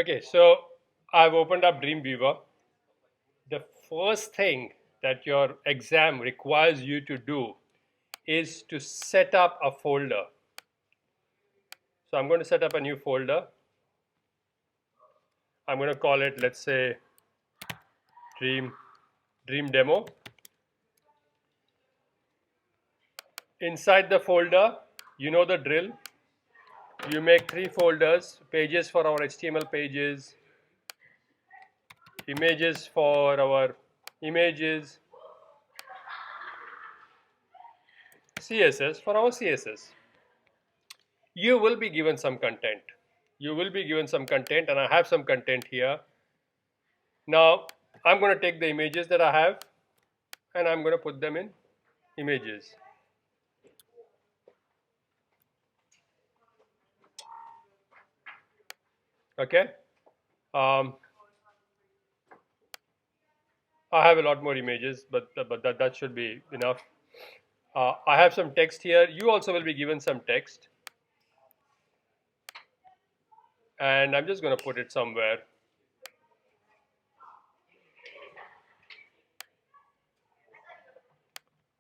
Okay, so I've opened up Dreamweaver. The first thing that your exam requires you to do is to set up a folder. So I'm going to set up a new folder. I'm going to call it, let's say, Dream Demo. Inside the folder, you know the drill. You make 3 folders: pages for our HTML pages, images for our images, CSS for our CSS. You will be given some content. You will be given some content, and I have some content here. Now, I'm going to take the images that I have and I'm going to put them in images. Okay. I have a lot more images, but that should be enough. I have some text here. You also will be given some text. And I'm just going to put it somewhere.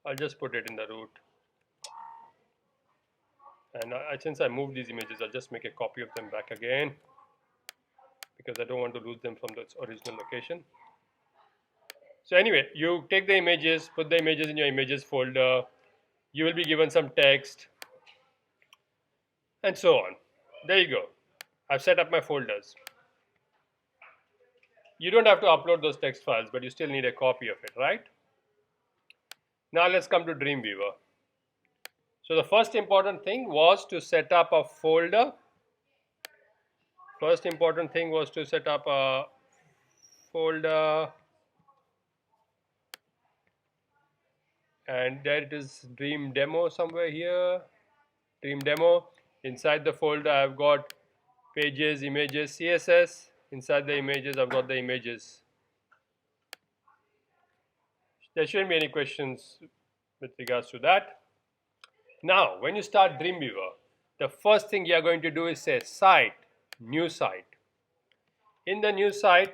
I'll just put it in the root. And since I moved these images, I'll just make a copy of them back again, because I don't want to lose them from the original location. So anyway, you take the images, put the images in your images folder. You will be given some text and so on. There you go. I've set up my folders. You don't have to upload those text files, but you still need a copy of it, right? Now let's come to Dreamweaver. So the first important thing was to set up a folder. First important thing was to set up a folder. And there it is, Dream Demo somewhere here. Dream Demo. Inside the folder, I've got pages, images, CSS. Inside the images, I've got the images. There shouldn't be any questions with regards to that. Now, when you start Dreamweaver, the first thing you are going to do is say site, new site. In the new site,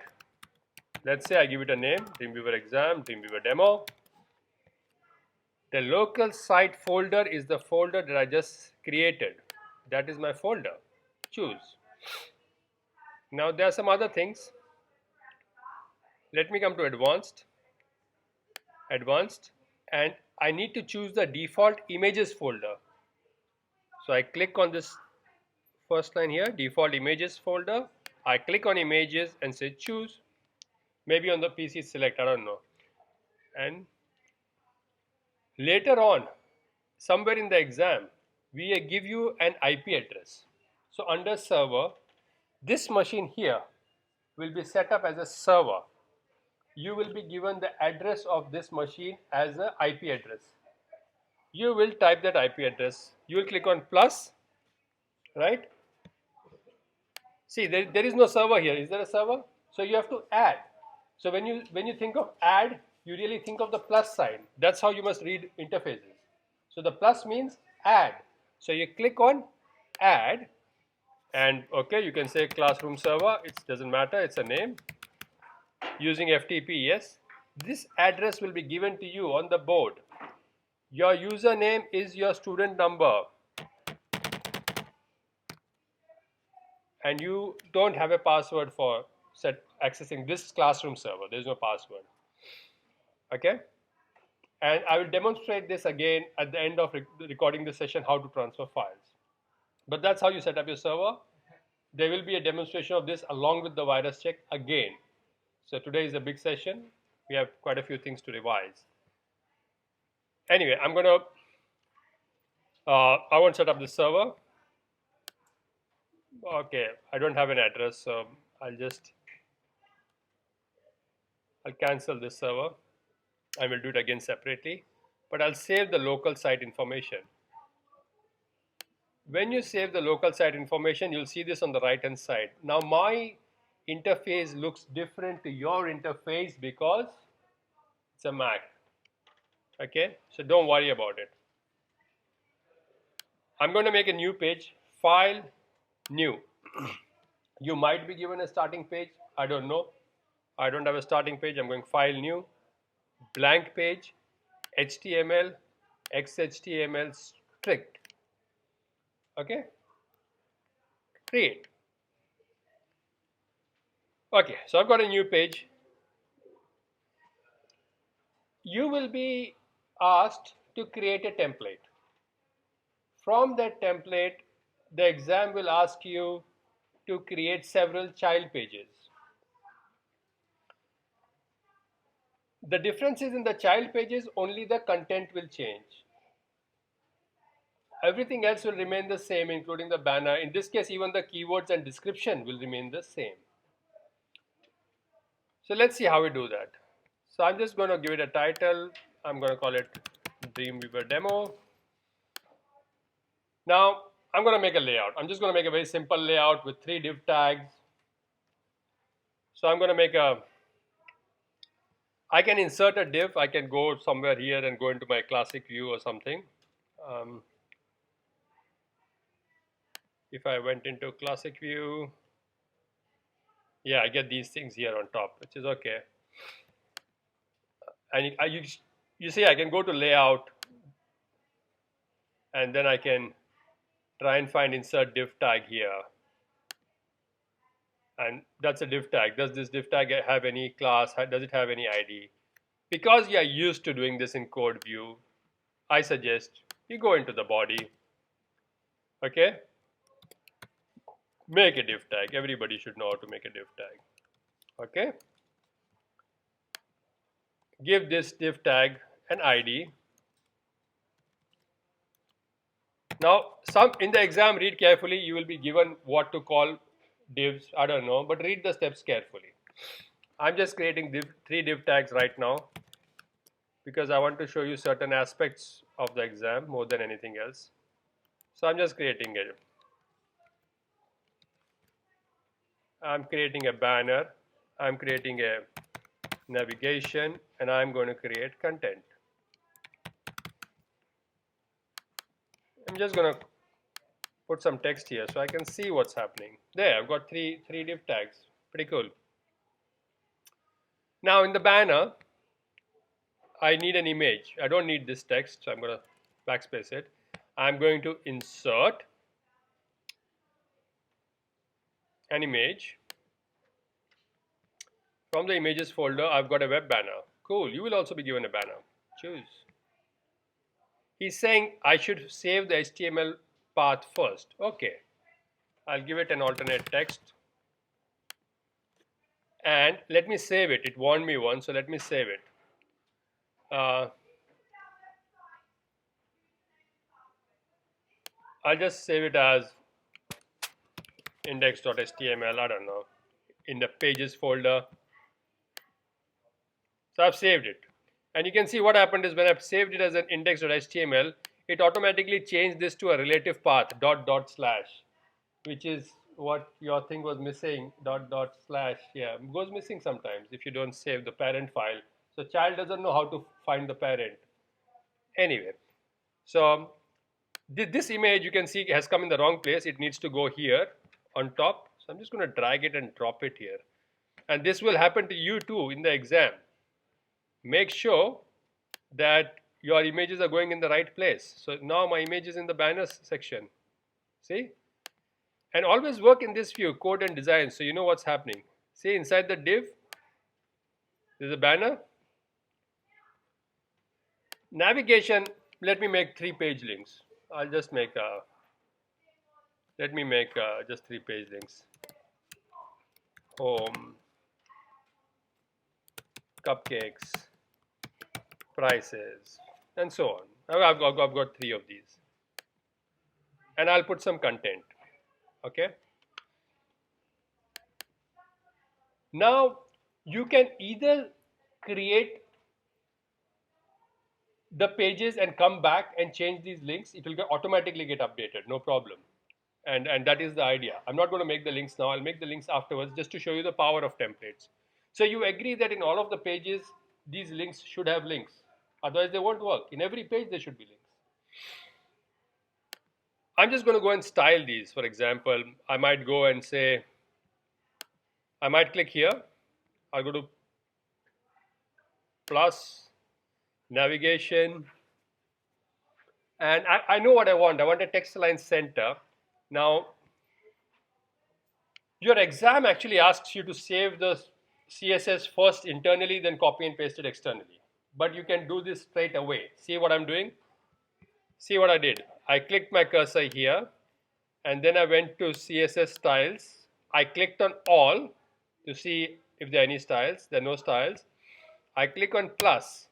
let's say I give it a name, Dreamweaver Exam, Dreamweaver Demo. The local site folder is the folder that I just created. That is my folder. Choose. Now there are some other things. Let me come to advanced, and I need to choose the default images folder. So I click on this first line here, default images folder. I click on images and say choose. Maybe on the PC select, I don't know. And later on, somewhere in the exam, we give you an IP address. So under server, this machine here will be set up as a server. You will be given the address of this machine as an IP address. You will type that IP address. You will click on plus, right? See, there is no server here. Is there a server? So you have to add. So when you think of add, you really think of the plus sign. That's how you must read interfaces. So the plus means add. So you click on add, and okay, you can say classroom server. It doesn't matter. It's a name. Using FTP, yes. This address will be given to you on the board. Your username is your student number. And you don't have a password for accessing this classroom server. There is no password. Okay? And I will demonstrate this again at the end of recording this session, how to transfer files. But that's how you set up your server. There will be a demonstration of this along with the virus check again. So today is a big session. We have quite a few things to revise. Anyway, I'm going to, I won't set up the server. Okay, I don't have an address, so I'll cancel this server. I will do it again separately, but I'll save the local site information. When you save the local site information, you'll see this on the right hand side. Now my interface looks different to your interface because it's a Mac. Okay, so don't worry about it. I'm going to make a new page, file, new. You might be given a starting page. I don't know. I don't have a starting page. I'm going file new, blank page, HTML, XHTML strict. Okay, create. Okay, so I've got a new page. You will be asked to create a template. From that template, the exam will ask you to create several child pages. The difference is in the child pages, only the content will change. Everything else will remain the same, including the banner. In this case, even the keywords and description will remain the same. So let's see how we do that. So I'm just going to give it a title. I'm going to call it Dreamweaver Demo. Now I'm going to make a layout. I'm just going to make a very simple layout with 3 div tags. So I'm going to make I can insert a div. I can go somewhere here and go into my classic view or something. If I went into classic view, yeah, I get these things here on top, which is okay. And you see, I can go to layout, and then I can try and find insert div tag here. And that's a div tag. Does this div tag have any class? Does it have any ID? Because you are used to doing this in code view, I suggest you go into the body. Okay? Make a div tag. Everybody should know how to make a div tag. Okay? Give this div tag an ID. Now, in the exam, read carefully. You will be given what to call divs. I don't know, but read the steps carefully. I'm just creating 3 div tags right now because I want to show you certain aspects of the exam more than anything else. So I'm just creating it. I'm creating a banner. I'm creating a navigation, and I'm going to create content. I'm just going to put some text here so I can see what's happening. There, I've got three div tags. Pretty cool. Now in the banner, I need an image. I don't need this text, so I'm going to backspace it. I'm going to insert an image. From the images folder, I've got a web banner. Cool, you will also be given a banner. Choose. He's saying I should save the HTML path first. Okay, I'll give it an alternate text. And let me save it. It warned me once, so let me save it. I'll just save it as index.html, I don't know, in the pages folder. So I've saved it. And you can see what happened is when I've saved it as an index.html, it automatically changed this to a relative path, // which is what your thing was missing, // yeah, it goes missing sometimes if you don't save the parent file. So child doesn't know how to find the parent. Anyway, so this image you can see has come in the wrong place. It needs to go here on top. So I'm just going to drag it and drop it here. And this will happen to you too in the exam. Make sure that your images are going in the right place. So now my image is in the banners section. See? And always work in this view, code and design, so you know what's happening. See, inside the div, there's a banner. Navigation, let me make 3 page links. I'll just make just 3 page links. Home, cupcakes, prices, and so on. I've got 3 of these. And I'll put some content. Okay. Now you can either create the pages and come back and change these links. It will automatically get updated, no problem. And that is the idea. I'm not going to make the links now. I'll make the links afterwards just to show you the power of templates. So you agree that in all of the pages, these links should have links. Otherwise, they won't work. In every page, there should be links. I'm just going to go and style these. For example, I might go and say, I might click here. I'll go to plus, navigation, and I know what I want. I want a text align center. Now, your exam actually asks you to save the CSS first internally, then copy and paste it externally. But you can do this straight away. See what I'm doing? See what I did? I clicked my cursor here, and then I went to CSS styles. I clicked on all to see if there are any styles. There are no styles. I click on plus.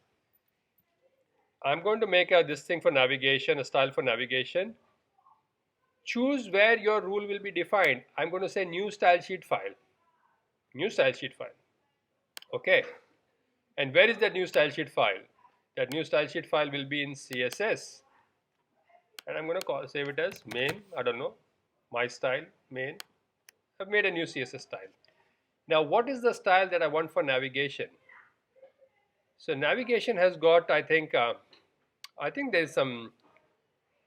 I'm going to make this thing for navigation, a style for navigation. Choose where your rule will be defined. I'm going to say new style sheet file. New style sheet file. Okay. And where is that new style sheet file? That new style sheet file will be in CSS. And I'm going to save it as main. I don't know. My style, main. I've made a new CSS style. Now, what is the style that I want for navigation? So navigation has got, I think there's some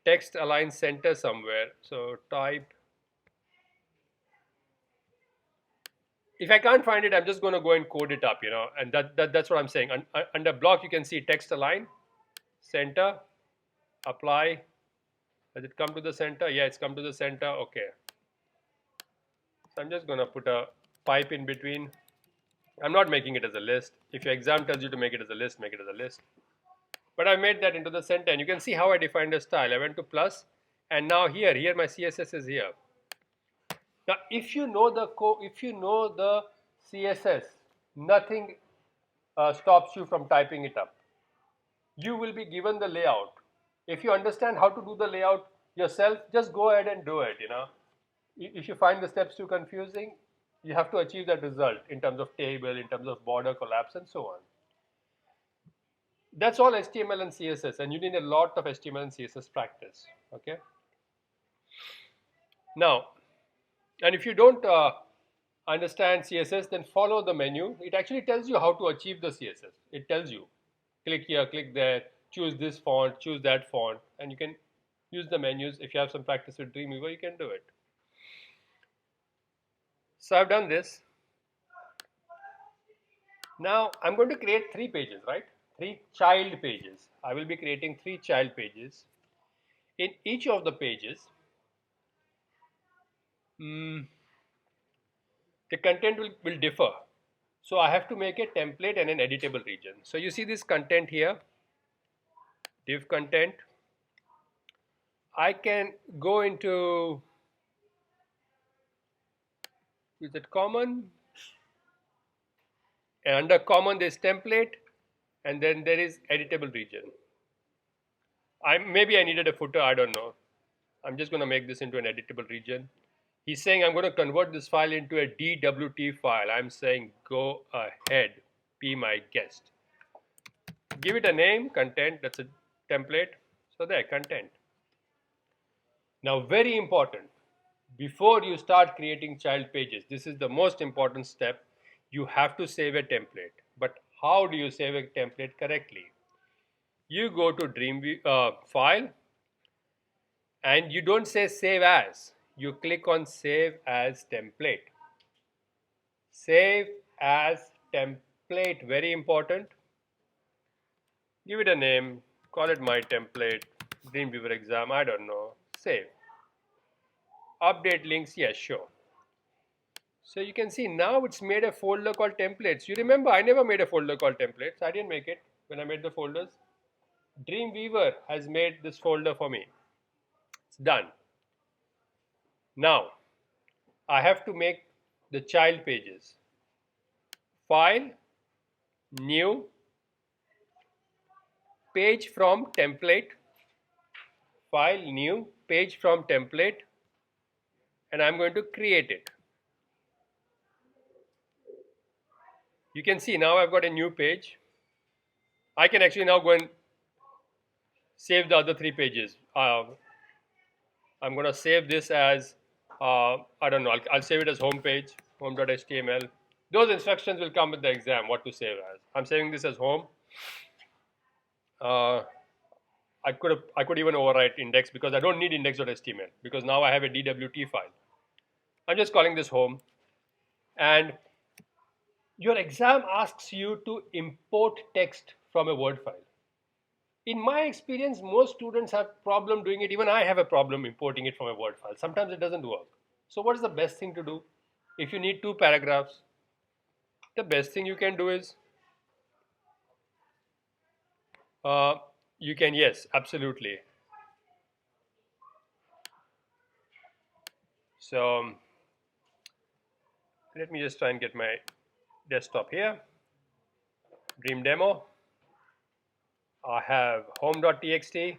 text align center somewhere. So type. If I can't find it, I'm just going to go and code it up, and that's what I'm saying. Under block, you can see text align, center, apply. Has it come to the center? Yeah, it's come to the center. Okay. So I'm just going to put a pipe in between. I'm not making it as a list. If your exam tells you to make it as a list, make it as a list. But I made that into the center, and you can see how I defined a style. I went to plus, and now here my CSS is here. Now, if you know the CSS, nothing stops you from typing it up. You will be given the layout. If you understand how to do the layout yourself, just go ahead and do it. If you find the steps too confusing, you have to achieve that result in terms of table, in terms of border collapse, and so on. That's all HTML and CSS, and you need a lot of HTML and CSS practice. Okay. Now, and if you don't understand CSS, then follow the menu. It actually tells you how to achieve the CSS. It tells you, click here, click there, choose this font, choose that font, and you can use the menus. If you have some practice with Dreamweaver, you can do it. So I've done this. Now I'm going to create 3 pages, right? 3 child pages. I will be creating 3 child pages. In each of the pages, the content will differ. So I have to make a template and an editable region. So you see this content here, div content. I can go into, is it common? And under common there's template, and then there is editable region. Maybe I needed a footer, I don't know. I'm just going to make this into an editable region. He's saying I'm going to convert this file into a DWT file. I'm saying go ahead, be my guest. Give it a name, content, that's a template. So there, content. Now, very important, before you start creating child pages, this is the most important step. You have to save a template. But how do you save a template correctly? You go to Dreamweaver file, and you don't say save as. You click on save as template. Save as template, very important. Give it a name, call it my template, Dreamweaver exam, I don't know, save. Update links, yes, sure. So you can see now it's made a folder called templates. You remember I never made a folder called templates. I didn't make it when I made the folders. Dreamweaver has made this folder for me. It's done. Now I have to make the child pages. File, new, page from template, file, new, page from template, and I'm going to create it. You can see now I've got a new page. I can actually now go and save the other 3 pages. I'm going to save this as, I don't know, I'll save it as home page, home.html. Those instructions will come with the exam, what to save as. I'm saving this as home. I could even overwrite index because I don't need index.html because now I have a DWT file. I'm just calling this home. And Your exam asks you to import text from a Word file. In my experience, most students have problem doing it. Even I have a problem importing it from a Word file. Sometimes it doesn't work. So what is the best thing to do? If you need two paragraphs, the best thing you can do is uh, you can, yes, absolutely. So let me just try and get my desktop here. Dream demo. I have home.txt.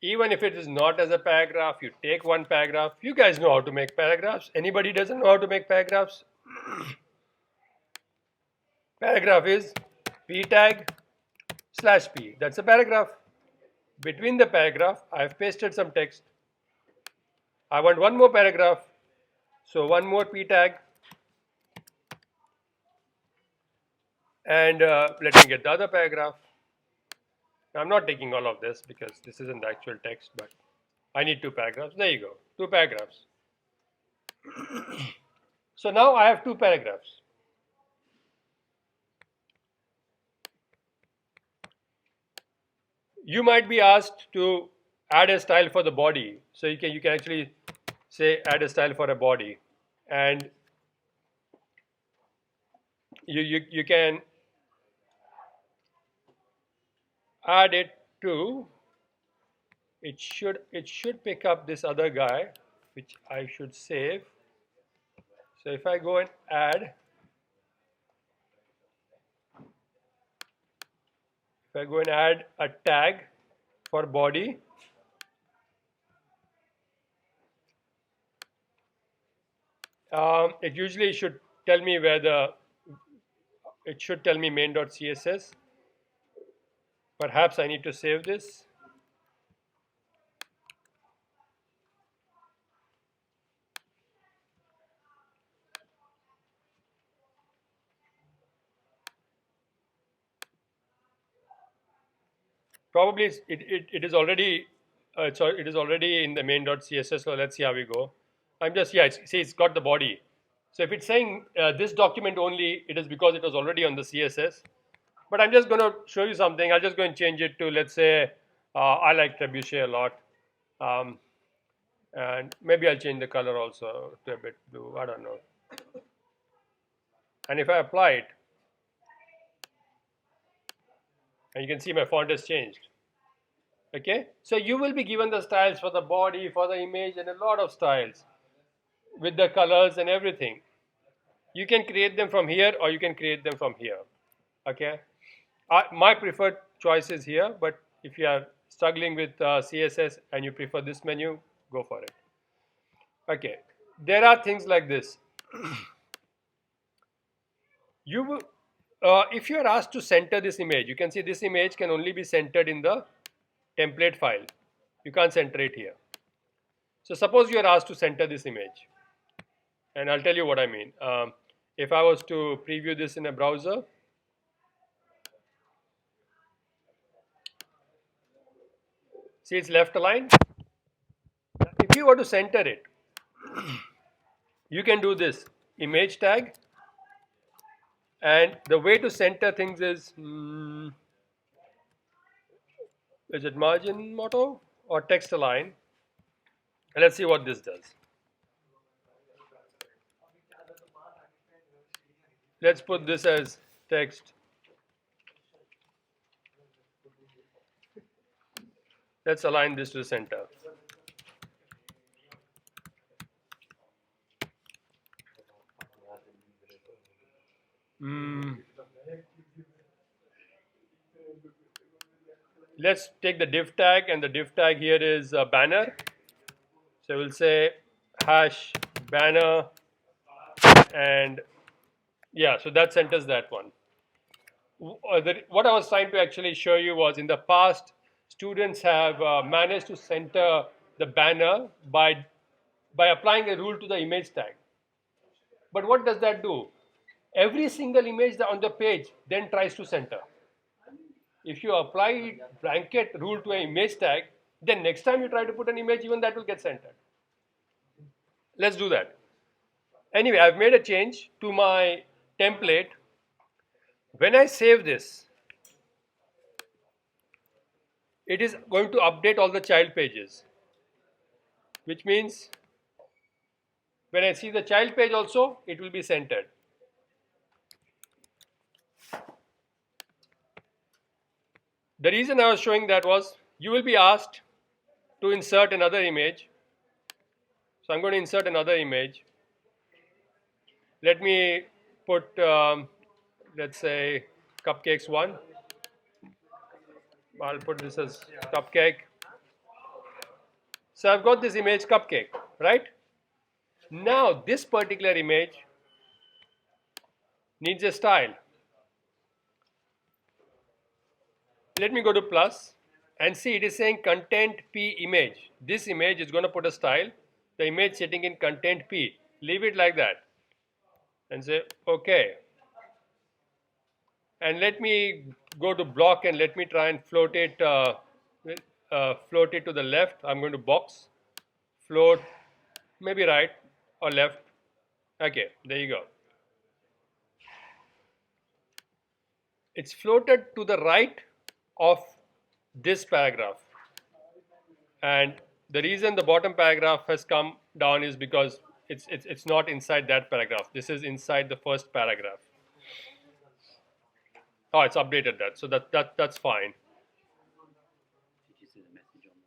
Even if it is not as a paragraph, you take one paragraph. You guys know how to make paragraphs. Anybody doesn't know how to make paragraphs? Paragraph is p tag slash p. That's a paragraph. Between the paragraph, I have pasted some text. I want one more paragraph. So one more p tag. And let me get the other paragraph. I'm not taking all of this because this isn't the actual text, but I need two paragraphs. There you go, two paragraphs. So now I have two paragraphs. You might be asked to add a style for the body. So you can actually say add a style for a body, and you can add it to, it should pick up this other guy, which I should save. So if I go and add, a tag for body, it usually should tell me it should tell me main.css. Perhaps I need to save this. Probably it is already it is already in the main.css. So let's see how we go. I'm just, yeah, see, it's got the body. So if it's saying this document only, it is because it was already on the CSS. But I'm just going to show you something. I'll just go and change it to, let's say, I like trebuchet a lot. And maybe I'll change the color also to a bit blue. I don't know. And if I apply it, and you can see my font has changed. Okay, so you will be given the styles for the body, for the image, and a lot of styles with the colors and everything. You can create them from here, or you can create them from here. Okay, my preferred choice is here, but if you are struggling with CSS and you prefer this menu, go for it. Okay, there are things like this. You will, if you are asked to center this image, you can see this image can only be centered in the template file. You can't center it here. So suppose you are asked to center this image, and I'll tell you what I mean. If I was to preview this in a browser, see, it's left aligned. If you were to center it, you can do this image tag, and the way to center things is it margin motto or text align? And let's see what this does. Let's put this as text. Let's align this to the center. Let's take the div tag, and the div tag here is banner. So we'll say hash banner, and yeah, so that centers that one. What I was trying to actually show you was, in the past, students have managed to center the banner by applying a rule to the image tag. But what does that do? Every single image on the page then tries to center. If you apply blanket rule to an image tag, then next time you try to put an image, even that will get centered. Let's do that. Anyway, I've made a change to my template. When I save this, it is going to update all the child pages, which means when I see the child page also, it will be centered. The reason I was showing that was you will be asked to insert another image. So I'm going to insert another image. Let me put, let's say, cupcakes 1. I'll put this as cupcake. So I've got this image cupcake, right? Now this particular image needs a style. Let me go to plus and see it is saying content P image. This image is going to put a style. The image sitting in content P. Leave it like that and say OK. And let me go to block and let me try and float it to the left. I'm going to box, float, maybe right or left. Okay, there you go. It's floated to the right of this paragraph. And the reason the bottom paragraph has come down is because it's not inside that paragraph. This is inside the first paragraph. Oh, it's updated that, so that's fine. Did you see the message on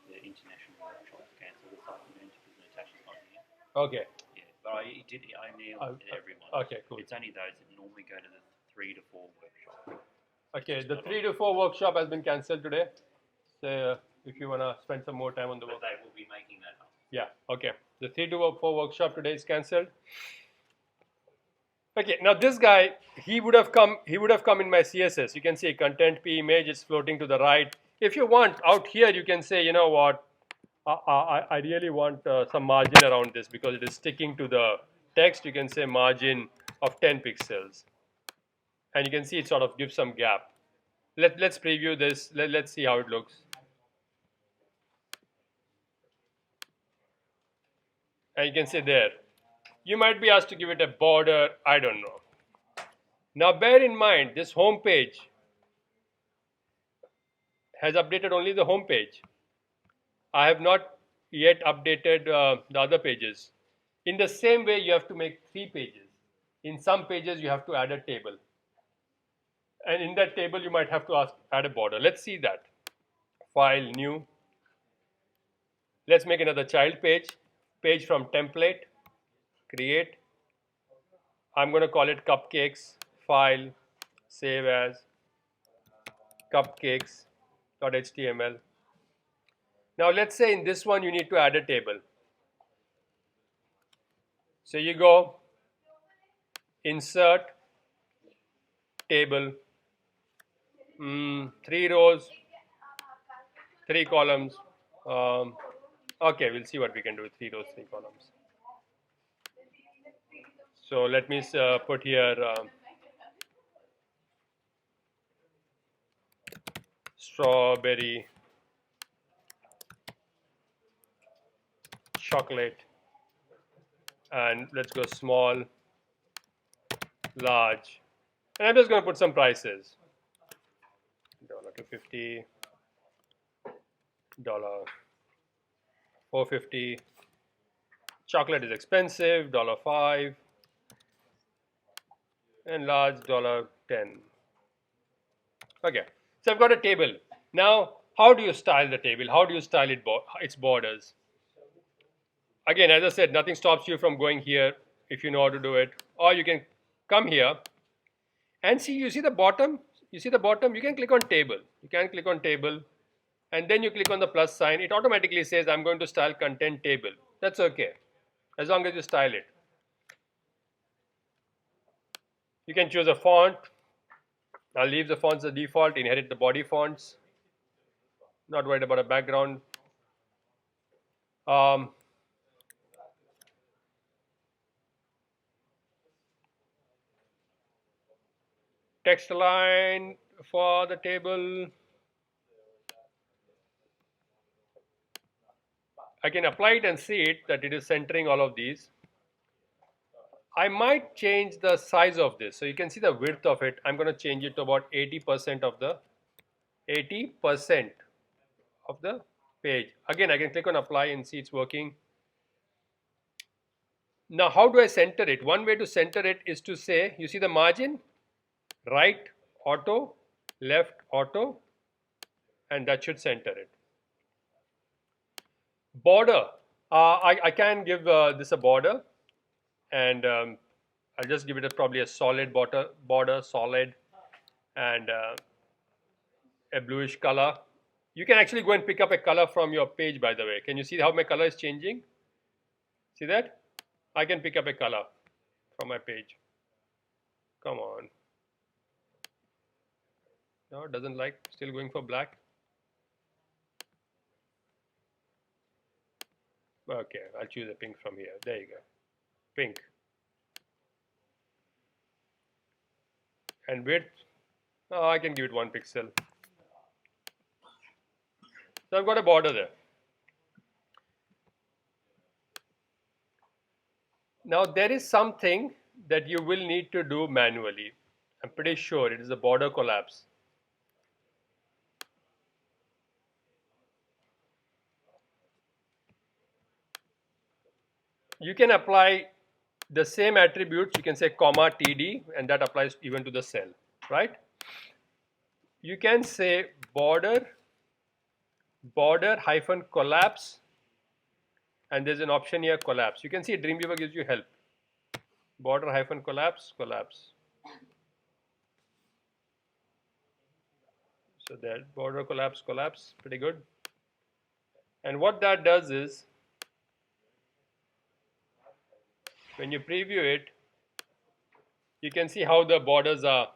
the international workshop cancelled this afternoon because Natasha's not here? Okay. Yeah, but I emailed everyone. Okay, cool. It's only those that normally go to the 3 to 4 workshop. Okay, the 3 to 4 workshop has been cancelled today. So if you wanna spend some more time on the work. But they will be making that up. Yeah. Okay. The 3 to 4 workshop today is cancelled. Okay, now this guy, he would have come in my CSS. You can see content P image is floating to the right. If you want, out here you can say, you know what, I really want some margin around this because it is sticking to the text. You can say margin of 10 pixels. And you can see it sort of gives some gap. Let's preview this. Let's see how it looks. And you can say there. You might be asked to give it a border, I don't know. Now bear in mind, this home page has updated only the home page. I have not yet updated the other pages. In the same way, you have to make 3 pages. In some pages, you have to add a table. And in that table, you might have to add a border. Let's see that. File, new. Let's make another child page. Page from template, create. I'm going to call it cupcakes, file, save as, cupcakes.html. Now let's say in this one you need to add a table. So you go, insert, table, 3 rows, 3 columns. Okay, we'll see what we can do with 3 rows, 3 columns. So let me put here strawberry, chocolate, and let's go small, large, and I'm just going to put some prices. $250, $4.50. Chocolate is expensive, $5, and large $10. Okay, so I've got a table. Now, how do you style the table? How do you style its borders? Again, as I said, nothing stops you from going here if you know how to do it. Or you can come here and see, you see the bottom? You see the bottom? You can click on table. You can click on table and then you click on the plus sign. It automatically says, I'm going to style content table. That's okay, as long as you style it. You can choose a font. I'll leave the fonts as default, inherit the body fonts. Not worried about a background. Text align for the table. I can apply it and see it that it is centering all of these. I might change the size of this. So you can see the width of it. I'm going to change it to about 80% of the 80% of the page. Again, I can click on apply and see it's working. Now, how do I center it? One way to center it is to say, you see the margin, right auto, left auto, and that should center it. Border, I can give this a border, and I'll just give it probably a solid border, solid, and a bluish color. You can actually go and pick up a color from your page, by the way. Can you see how my color is changing? See that? I can pick up a color from my page. Come on. No, it doesn't like, still going for black. Okay, I'll choose a pink from here. There you go. Pink. And width, I can give it 1 pixel. So I've got a border there. Now there is something that you will need to do manually. I'm pretty sure it is a border collapse. You can apply the same attributes. You can say comma TD, and that applies even to the cell, right? You can say border hyphen collapse, and there's an option here, collapse. You can see Dreamweaver gives you help. Border hyphen collapse. So that border collapse, pretty good. And what that does is, when you preview it, you can see how the borders are,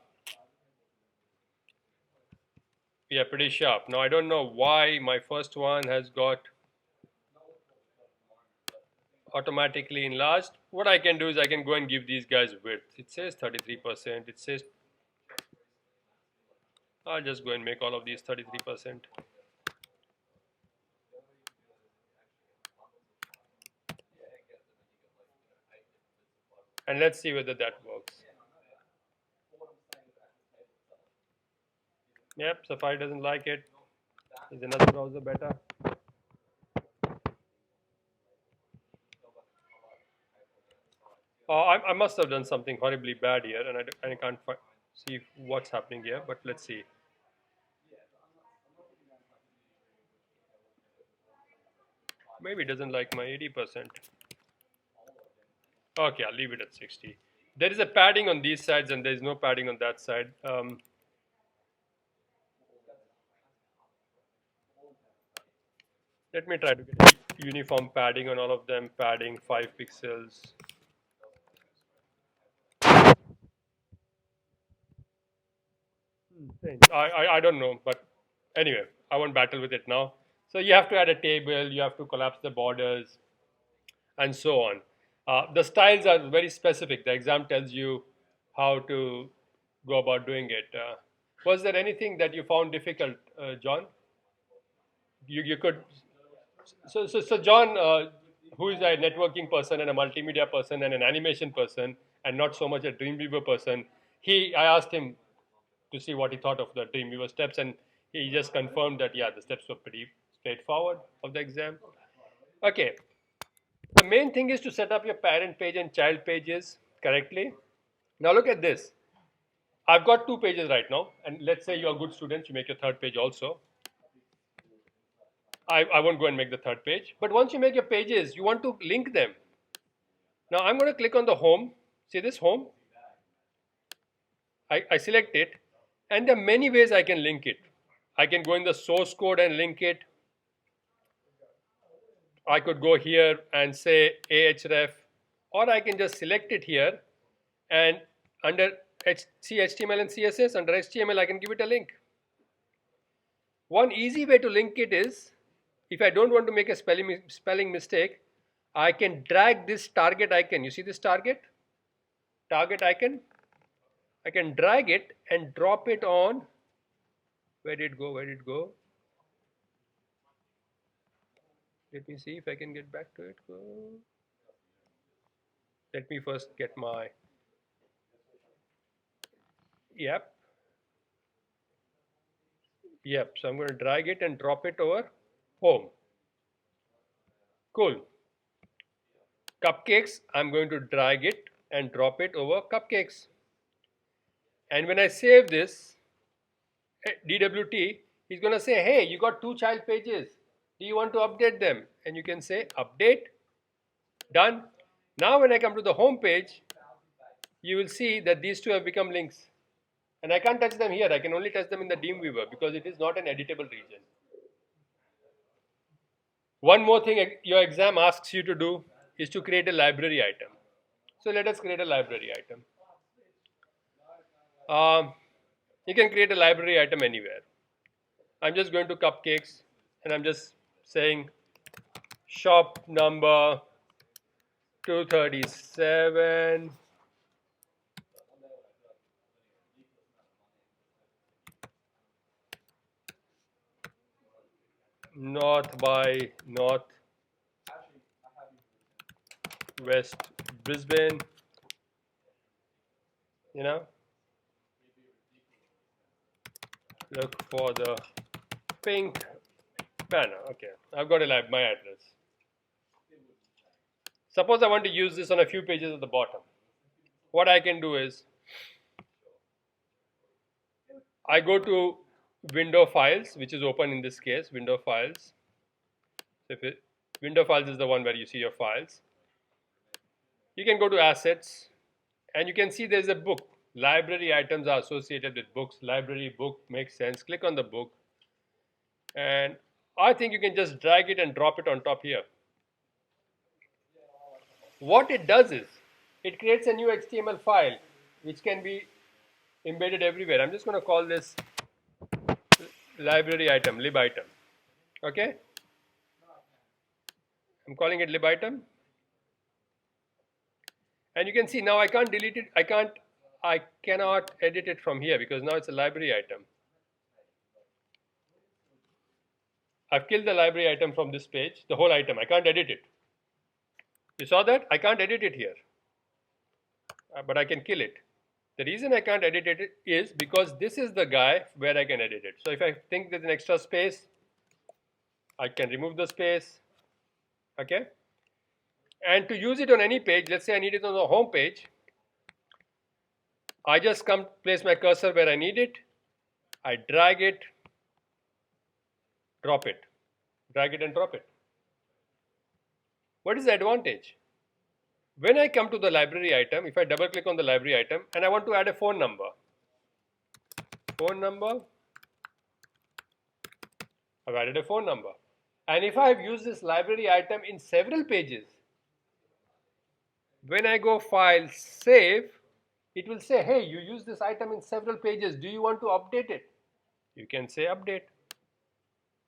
yeah, pretty sharp. Now I don't know why my first one has got automatically enlarged. What I can do is I can go and give these guys width. It says 33%. It says, I'll just go and make all of these 33%. And let's see whether that works. Yep, Safari doesn't like it. Is another browser better? I must have done something horribly bad here, and I can't see what's happening here, but let's see. Maybe it doesn't like my 80%. Okay, I'll leave it at 60. There is a padding on these sides and there is no padding on that side. Let me try to get uniform padding on all of them. Padding 5 pixels. I don't know, but anyway, I won't battle with it now. So you have to add a table, you have to collapse the borders, and so on. The styles are very specific. The exam tells you how to go about doing it. Was there anything that you found difficult, John? You could. So John, who is a networking person and a multimedia person and an animation person, and not so much a Dreamweaver person, I asked him to see what he thought of the Dreamweaver steps, and he just confirmed that yeah, the steps were pretty straightforward of the exam. Okay, the main thing is to set up your parent page and child pages correctly. Now look at this. I've got 2 pages right now, and let's say you're good students, you make your 3rd page also. I won't go and make the 3rd page, but once you make your pages, you want to link them. Now I'm going to click on the home. See this home? I select it, and there are many ways I can link it. I can go in the source code and link it. I could go here and say ahref, or I can just select it here, and under HTML and CSS, under HTML I can give it a link. One easy way to link it is, if I don't want to make a spelling mistake, I can drag this target icon. You see this target icon? I can drag it and drop it on, where did it go? Let me see if I can get back to it. Go. Let me first get my, yep, so I'm going to drag it and drop it over home. Cool. Cupcakes, I'm going to drag it and drop it over cupcakes. And when I save this, DWT, he's going to say, hey, you got 2 child pages. Do you want to update them? And you can say update, done. Now when I come to the home page, you will see that these 2 have become links. And I can't touch them here. I can only touch them in the Dreamweaver because it is not an editable region. One more thing your exam asks you to do is to create a library item. So let us create a library item. You can create a library item anywhere. I'm just going to cupcakes and I'm just saying shop number 237. North by North West Brisbane. Look for the pink banner. Okay, I've got my address. Suppose I want to use this on a few pages at the bottom. What I can do is I go to window files, which is open in this case, window files. So window files is the one where you see your files. You can go to assets and you can see there's a book. Library items are associated with books. Library book makes sense. Click on the book. And I think you can just drag it and drop it on top here. What it does is it creates a new HTML file which can be embedded everywhere. I'm just going to call this library item, lib item. Okay? I'm calling it lib item. And you can see now I can't delete it. I cannot edit it from here because now it's a library item. I've killed the library item from this page, the whole item. I can't edit it. You saw that? I can't edit it here. But I can kill it. The reason I can't edit it is because this is the guy where I can edit it. So if I think there's an extra space, I can remove the space. Okay? And to use it on any page, let's say I need it on the home page, I just come place my cursor where I need it, I drag it, drop it, drag it and drop it. What is the advantage? When I come to the library item, if I double click on the library item and I want to add a phone number, I've added a phone number. And if I've used this library item in several pages, when I go file save, it will say, hey, you used this item in several pages. Do you want to update it? You can say update.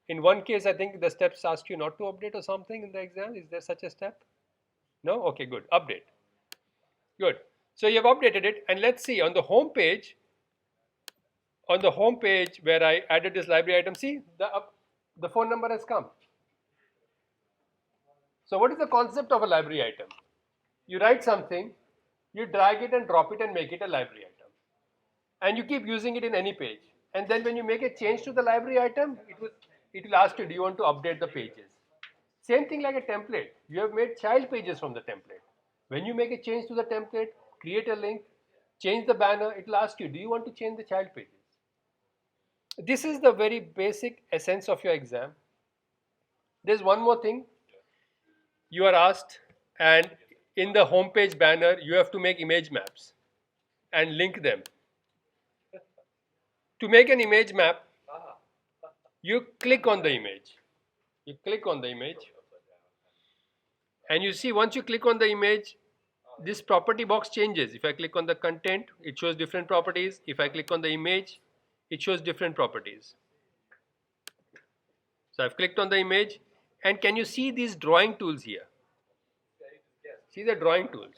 In one case, I think the steps ask you not to update or something in the exam. Is there such a step? No? Okay, good. Update. Good. So you have updated it. And let's see on the home page where I added this library item, see the phone number has come. So what is the concept of a library item? You write something, you drag it and drop it and make it a library item. And you keep using it in any page. And then when you make a change to the library item, it will ask you, do you want to update the pages? Same thing like a template. You have made child pages from the template. When you make a change to the template, create a link, change the banner, it will ask you, do you want to change the child pages? This is the very basic essence of your exam. There's one more thing. You are asked, and in the homepage banner, you have to make image maps and link them. To make an image map, you click on the image. You click on the image. And you see, once you click on the image, this property box changes. If I click on the content, it shows different properties. If I click on the image, it shows different properties. So I've clicked on the image. And can you see these drawing tools here? See the drawing tools.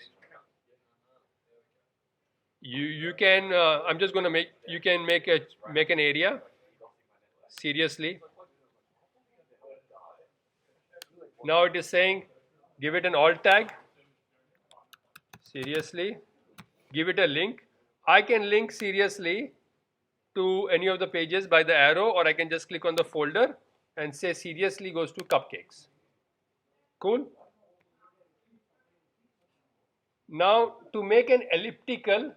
You can I'm just going to you can make an area. Seriously. Now it is saying give it an alt tag. seriously, give it a link. I can link seriously to any of the pages by the arrow, or I can just click on the folder and say seriously goes to cupcakes. Cool. Now to make an elliptical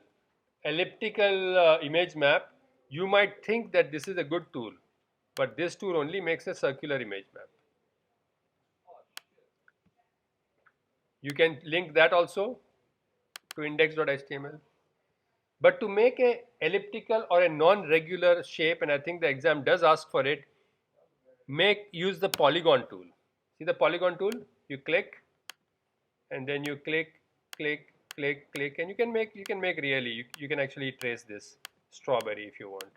image map, you might think that this is a good tool, but this tool only makes a circular image map. You can link that also to index.html. But to make a elliptical or a non-regular shape, and I think the exam does ask for it, use the polygon tool. See the polygon tool? You click, and then you click, click, click, click, and you can make really, you can actually trace this strawberry if you want.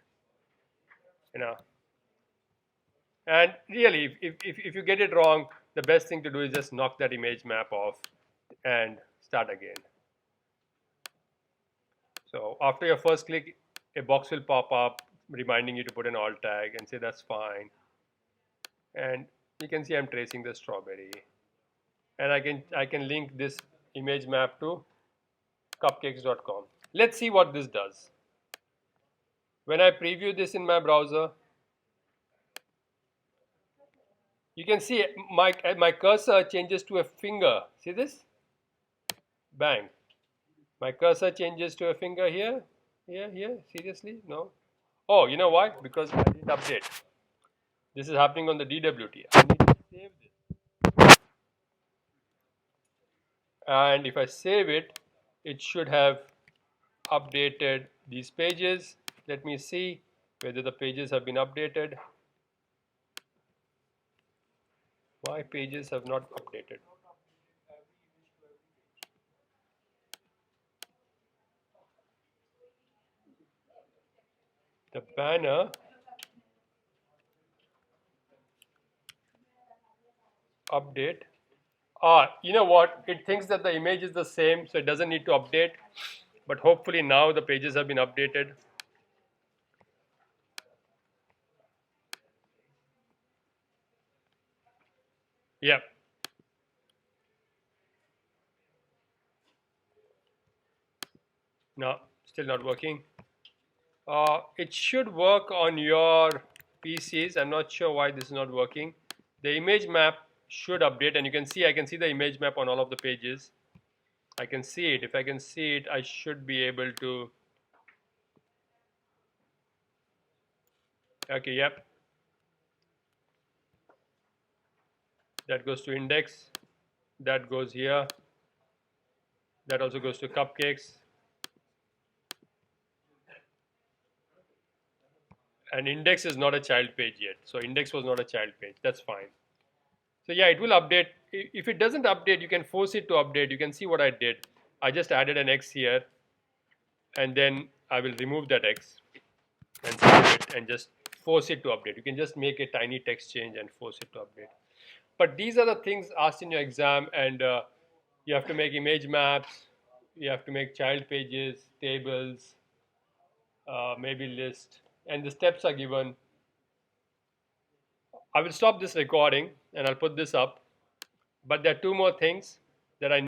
You know. And really, if you get it wrong, the best thing to do is just knock that image map off and start again. So after your first click, a box will pop up reminding you to put an alt tag and say that's fine. And you can see I'm tracing the strawberry. And I can link this image map to cupcakes.com. Let's see what this does. When I preview this in my browser, you can see my cursor changes to a finger. See this? Bang. My cursor changes to a finger here, here. Seriously? No. Oh, you know why? Because I didn't update. This is happening on the DWT. I need to save this. And if I save it, it should have updated these pages. Let me see whether the pages have been updated. My pages have not updated. The banner update. You know what? It thinks that the image is the same, so it doesn't need to update. But hopefully now the pages have been updated. Yep. No, still not working. It should work on your PCs. I'm not sure why this is not working. The image map should update, and you can see I can see the image map on all of the pages. I can see it. If I can see it, I should be able to. Okay, yep. That goes to index. That goes here. That also goes to cupcakes. And index is not a child page yet. So index was not a child page. That's fine. So yeah, it will update. If it doesn't update, you can force it to update. You can see what I did. I just added an X here, and then I will remove that X and save it and just force it to update. You can just make a tiny text change and force it to update. But these are the things asked in your exam, and you have to make image maps, you have to make child pages, tables, maybe list, and the steps are given. I will stop this recording and I'll put this up, but there are two more things that I